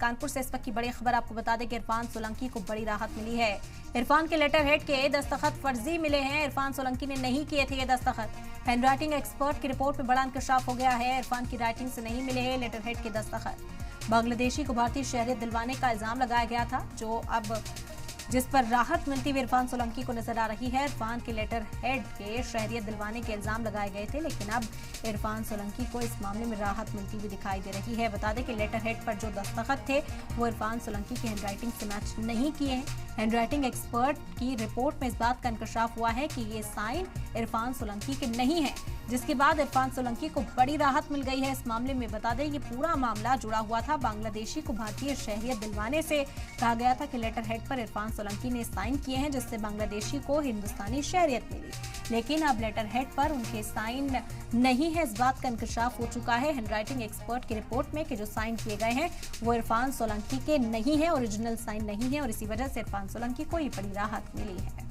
कानपुर से इस वक्त की बड़ी खबर आपको बता दें कि इरफान सोलंकी को बड़ी राहत मिली है। इरफान के लेटर हेड के दस्तखत फर्जी मिले हैं। इरफान सोलंकी ने नहीं किए थे ये दस्तखत। हैंडराइटिंग एक्सपर्ट की रिपोर्ट में बड़ा इंकशाफ हो गया है। इरफान की राइटिंग से नहीं मिले हैं लेटर हेड के दस्तखत। बांग्लादेशी को भारतीय शहरियत दिलवाने का इल्जाम लगाया गया था, जो अब जिस पर राहत मिलती हुई इरफान सोलंकी को नजर आ रही है। इरफान के लेटर हेड के शहरियत दिलवाने के इल्जाम लगाए गए थे, लेकिन अब इरफान सोलंकी को इस मामले में राहत मिलती हुई दिखाई दे रही है। बता दें कि लेटर हेड पर जो दस्तखत थे वो इरफान सोलंकी की हैंडराइटिंग से मैच नहीं किए हैं। हैंडराइटिंग एक्सपर्ट की रिपोर्ट में इस बात का इंकशाफ हुआ है कि ये साइन इरफान सोलंकी के नहीं है, जिसके बाद इरफान सोलंकी को बड़ी राहत मिल गई है। इस मामले में बता दें ये पूरा मामला जुड़ा हुआ था बांग्लादेशी को भारतीय शहरियत दिलवाने से। कहा गया था कि लेटर हेड पर इरफान सोलंकी ने साइन किए हैं, जिससे बांग्लादेशी को हिंदुस्तानी शहरियत मिली, लेकिन अब लेटर हेड पर उनके साइन नहीं है। इस बात का इंकशाफ हो चुका है हैंडराइटिंग एक्सपर्ट की रिपोर्ट में कि जो साइन किए गए हैं वो इरफान सोलंकी के नहीं है, ओरिजिनल साइन नहीं है, और इसी वजह से इरफान सोलंकी को ये बड़ी राहत मिली है।